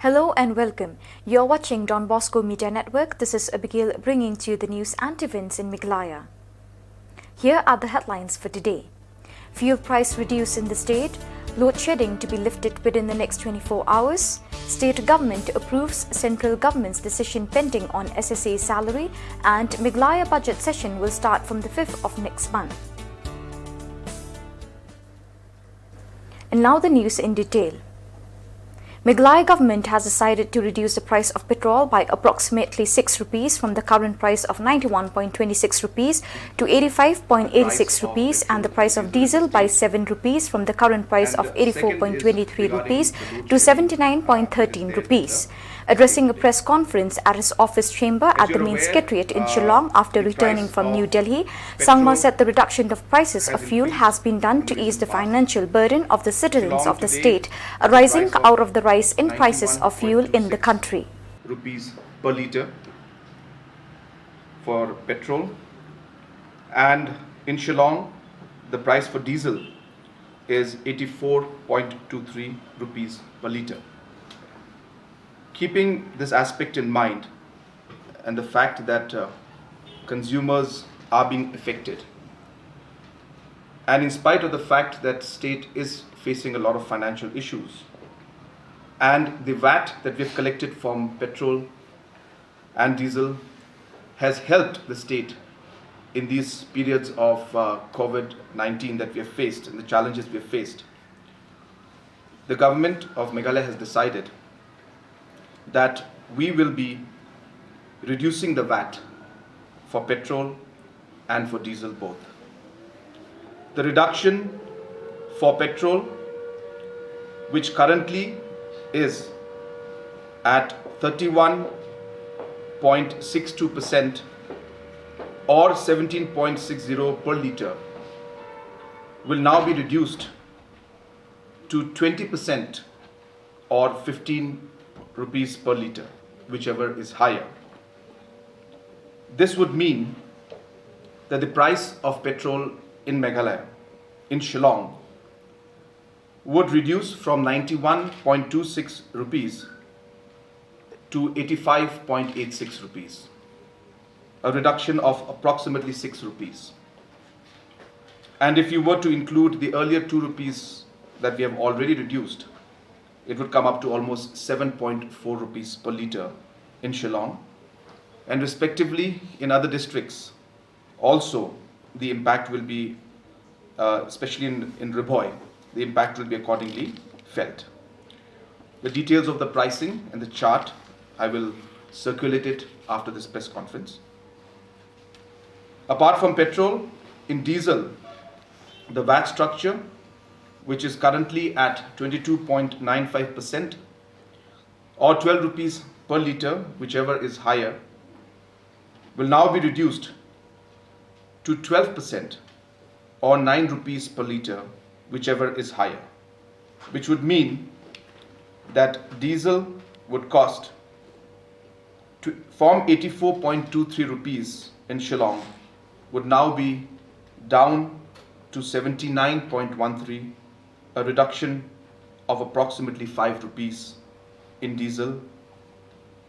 Hello and welcome. You're watching Don Bosco Media Network. This is Abigail bringing to you the news and events in Meghalaya. Here are the headlines for today. Fuel price reduced in the state. Load shedding to be lifted within the next 24 hours. State government approves central government's decision pending on SSA salary. And Meghalaya budget session will start from the 5th of next month. And now the news in detail. Meghalaya government has decided to reduce the price of petrol by approximately 6 rupees from the current price of 91.26 rupees to 85.86 rupees and the price of diesel by 7 rupees from the current price of 84.23 rupees to 79.13 rupees. Addressing a press conference at his office chamber at the main secretariat in Shillong after returning from New Delhi, Sangma said the reduction of prices of fuel has been done to ease the financial burden of the citizens of the state arising out of the rise in prices of fuel in the country. Rupees per litre for petrol, and in Shillong the price for diesel is 84.23 rupees per litre. Keeping this aspect in mind and the fact that consumers are being affected, and in spite of the fact that state is facing a lot of financial issues, and the VAT that we've collected from petrol and diesel has helped the state in these periods of COVID-19 that we have faced and the challenges we have faced, the government of Meghalaya has decided that we will be reducing the VAT for petrol and for diesel both. The reduction for petrol, which currently is at 31.62% or 17.60 per litre, will now be reduced to 20% or 15 rupees per litre, whichever is higher. This would mean that the price of petrol in Meghalaya, in Shillong, would reduce from 91.26 rupees to 85.86 rupees, a reduction of approximately 6 rupees. And if you were to include the earlier 2 rupees that we have already reduced, it would come up to almost 7.4 rupees per litre in Shillong, and respectively in other districts also the impact will be, especially in Ribhoy, the impact will be accordingly felt. The details of the pricing and the chart, I will circulate it after this press conference. Apart from petrol, in diesel, the VAT structure, which is currently at 22.95% or 12 rupees per litre, whichever is higher, will now be reduced to 12% or 9 rupees per litre, whichever is higher, which would mean that diesel would cost from 84.23 rupees in Shillong would now be down to 79.13, a reduction of approximately 5 rupees in diesel.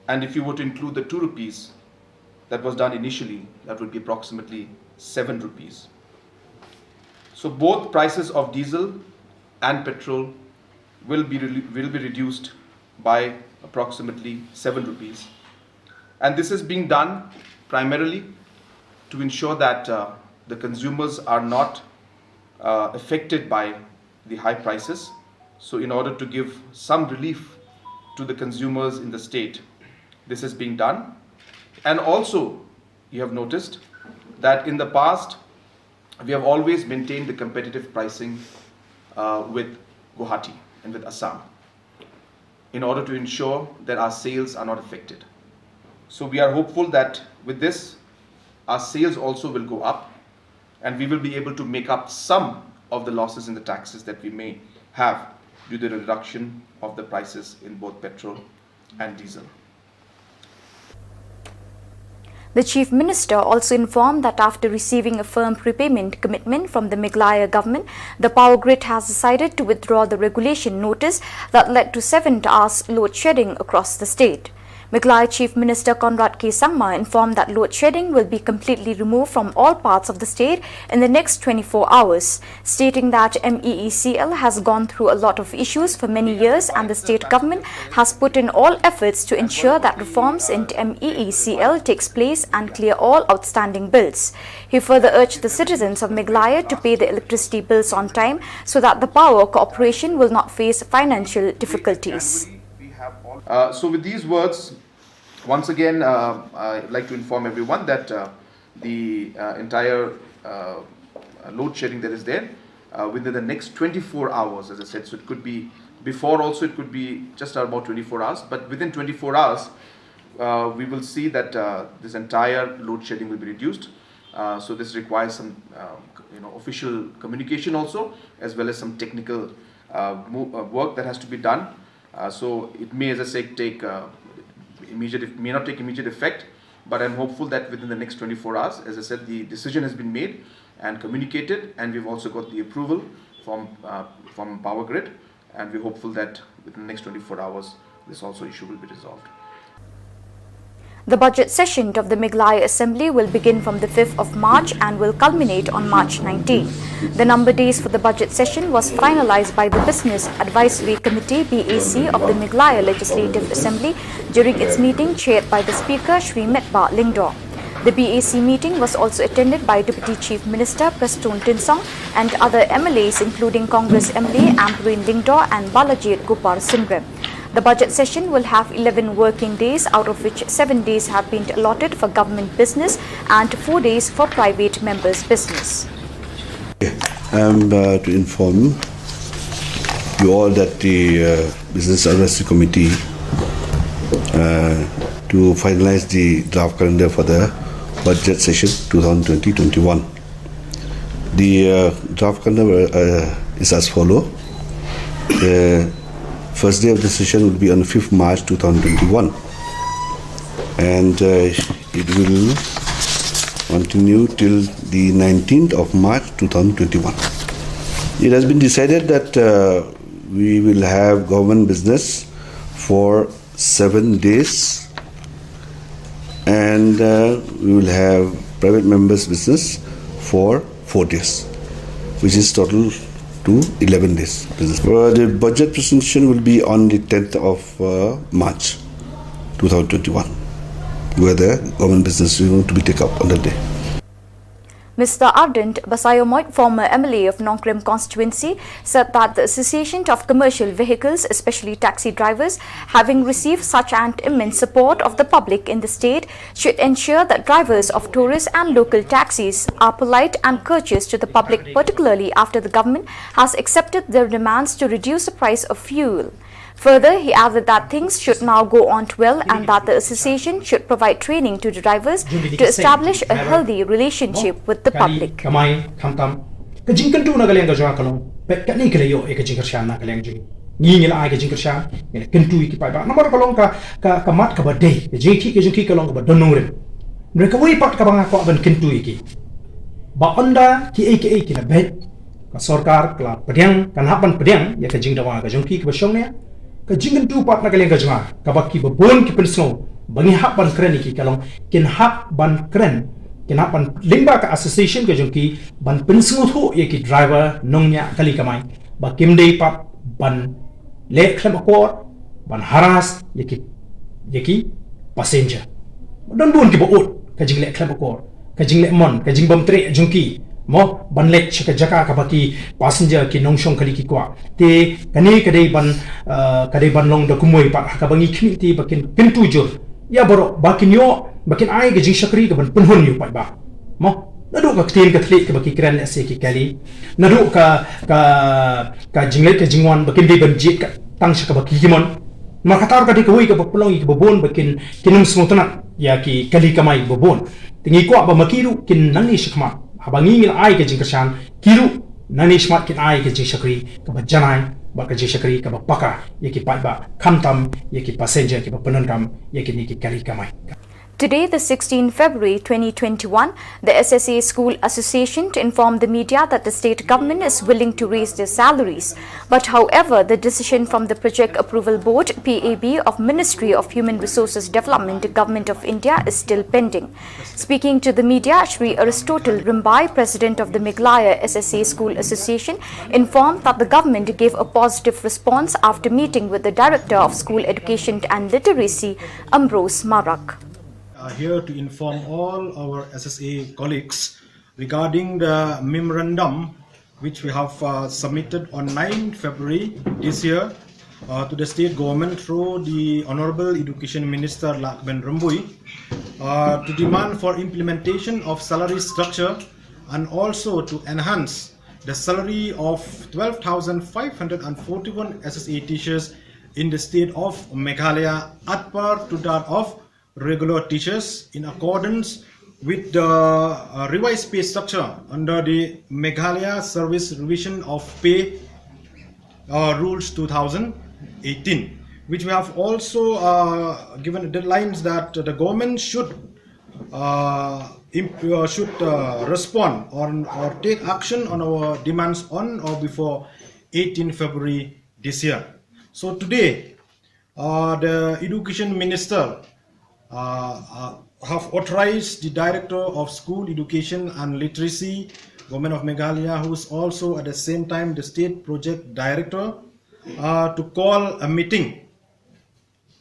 And if you were to include the 2 rupees that was done initially, that would be approximately 7 rupees. So both prices of diesel and petrol will be reduced by approximately 7 rupees. And this is being done primarily to ensure that the consumers are not affected by the high prices. So in order to give some relief to the consumers in the state, this is being done. And also, you have noticed that in the past, we have always maintained the competitive pricing with Guwahati and with Assam in order to ensure that our sales are not affected. So we are hopeful that with this, our sales also will go up and we will be able to make up some of the losses in the taxes that we may have due to the reduction of the prices in both petrol and diesel. The Chief Minister also informed that after receiving a firm prepayment commitment from the Meghalaya government, the power grid has decided to withdraw the regulation notice that led to 7 hours load shedding across the state. Meghalaya Chief Minister Conrad K. Sangma informed that load shedding will be completely removed from all parts of the state in the next 24 hours, stating that MEECL has gone through a lot of issues for many years and the state government has put in all efforts to ensure that reforms in MEECL takes place and clear all outstanding bills. He further urged the citizens of Meghalaya to pay the electricity bills on time so that the power corporation will not face financial difficulties. So with these words, once again, I'd like to inform everyone that the entire load shedding that is there within the next 24 hours, as I said, so it could be before also, it could be just about 24 hours, but within 24 hours, we will see that this entire load shedding will be reduced. So this requires some official communication also, as well as some technical work that has to be done. So it may, as I say, take may not take immediate effect, but I'm hopeful that within the next 24 hours, as I said, the decision has been made and communicated, and we've also got the approval from Power Grid, and we're hopeful that within the next 24 hours, this also issue will be resolved. The budget session of the Meghalaya Assembly will begin from the 5th of March and will culminate on March 19. The number days for the budget session was finalized by the Business Advisory Committee BAC of the Meghalaya Legislative Assembly during its meeting chaired by the Speaker Shri Metba Lingdor. The BAC meeting was also attended by Deputy Chief Minister Preston Tinsong and other MLAs including Congress MLA Ambreen Lingdor and Balajit Gopal Singre. The budget session will have 11 working days, out of which 7 days have been allotted for government business and 4 days for private members' business. I am to inform you all that the Business Advisory Committee to finalize the draft calendar for the budget session 2020-21. The draft calendar is as follows. The first day of the session will be on 5th March 2021, and it will continue till the 19th of March 2021. It has been decided that we will have government business for 7 days, and we will have private members business for 4 days, which is total to 11 days. The budget presentation will be on the 10th of March 2021, where the government business is going to be taken up on that day. Mr. Ardent Basayomoit, former MLA of Nongkrem constituency, said that the Association of Commercial Vehicles, especially taxi drivers, having received such an immense support of the public in the state, should ensure that drivers of tourist and local taxis are polite and courteous to the public, particularly after the government has accepted their demands to reduce the price of fuel. Further, he added that things should now go on well and that the association should provide training to the drivers to establish a healthy relationship with the public. Kajingan tu pat na kaleng kajunga kabaki babon ki pensno bangi hak ban kren ki kalong kin hak ban kren kin hak ban lingba ka association ka jungki ban pensno tho ye ki driver nongnya kali kamai ba kimdei pat ban le klem akor ban haras ye ki passenger don bon ki boot kajing le klem akor kajing le mon kajing bam tre jungki mo ban lek chika jaka kabaki passenger ki nongshong kali ki kwa te kani kadai ban long da kumoi pa kabangi khmiti bakin pintu jo ya boro bakin yo bakin ai ga jing shakri ka ban punhon yu pa ba mo nadu ka tin ka thli ka baki kran ase ki kali nadu ka jingle ka jingwan bakin de ban jit ka tang shaka baki kimon makatar ka di ka hui ka bapulong ki babon bakin kinum smutana ya ki kali kamai babon tingi kwa ba makiru kin nangi shikma abangi ngil ai ke jingkashan kiru nani smart kin ai ke jingshakri ka bajanai ba ka jingshakri ka bapaka yeki pa ba khamtam yeki passenger ki papanan kam yeki ni ki kali kamai. Today, the 16th February 2021, the SSA School Association informed the media that the state government is willing to raise their salaries. But however, the decision from the Project Approval Board (PAB) of Ministry of Human Resources Development, Government of India is still pending. Speaking to the media, Shri Aristotle Rimbai, President of the Meghalaya SSA School Association, informed that the government gave a positive response after meeting with the Director of School Education and Literacy, Ambrose Marak. Here to inform all our SSA colleagues regarding the memorandum which we have submitted on 9 February this year to the state government through the Honorable Education Minister Lakben Rambui to demand for implementation of salary structure and also to enhance the salary of 12,541 SSA teachers in the state of Meghalaya at par to that of regular teachers in accordance with the revised pay structure under the Meghalaya Service Revision of Pay Rules 2018, which we have also given deadlines that the government should respond or take action on our demands on or before 18 February this year. So today, the Education Minister have authorized the Director of School Education and Literacy, Government of Meghalaya, who is also at the same time the State Project Director, to call a meeting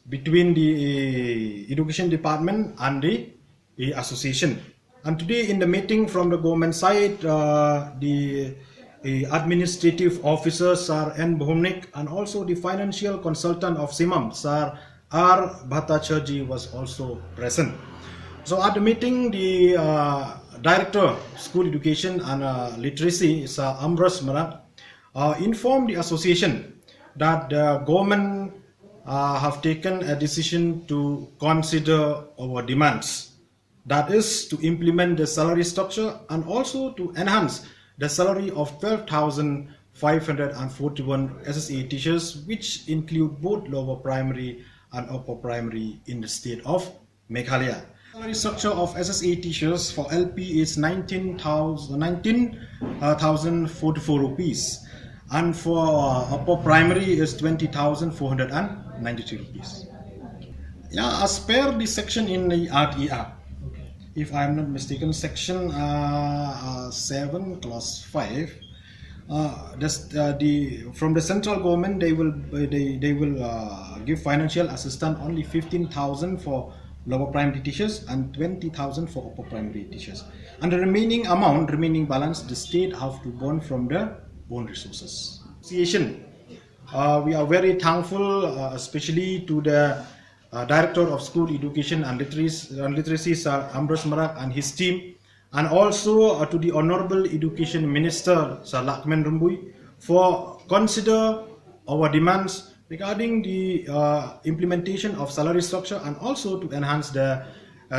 between the Education Department and the Association. And today in the meeting from the government side, the Administrative Officer, Sir N. Bohumnik, and also the Financial Consultant of SIMAM, Sir R. Bhattacharjee was also present. So at the meeting, the Director of School Education and Literacy, Sir Ambrose Marak, informed the association that the government have taken a decision to consider our demands. That is to implement the salary structure and also to enhance the salary of 12,541 SSA teachers, which include both lower primary and upper primary in the state of Meghalaya. Salary structure of SSA teachers for LP is 19,044 rupees, and for upper primary is 20,493 rupees. Yeah, as per the section in the RTR, if I am not mistaken, section 7 clause 5. From the central government, they will give financial assistance only 15,000 for lower primary teachers and 20,000 for upper primary teachers, and the remaining balance, the state have to burn from their own resources. Association, we are very thankful, especially to the Director of School Education and Literacy, Sir Ambrose Marak and his team, and also to the Honorable Education Minister, Sir Lakben Rambui, for consider our demands regarding the implementation of salary structure and also to enhance the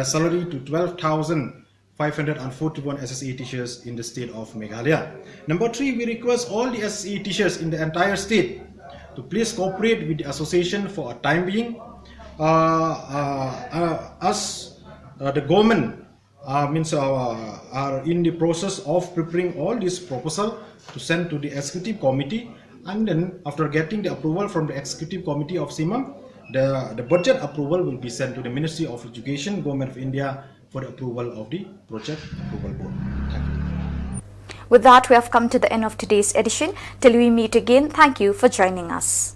salary to 12,541 SSA teachers in the state of Meghalaya. Number 3, we request all the SSA teachers in the entire state to please cooperate with the association for a time being, as the government are in the process of preparing all this proposal to send to the executive committee, and then after getting the approval from the executive committee of SIMAM, the budget approval will be sent to the Ministry of Education, Government of India, for the approval of the Project Approval Board. Thank you. With that, we have come to the end of today's edition. Till we meet again, thank you for joining us.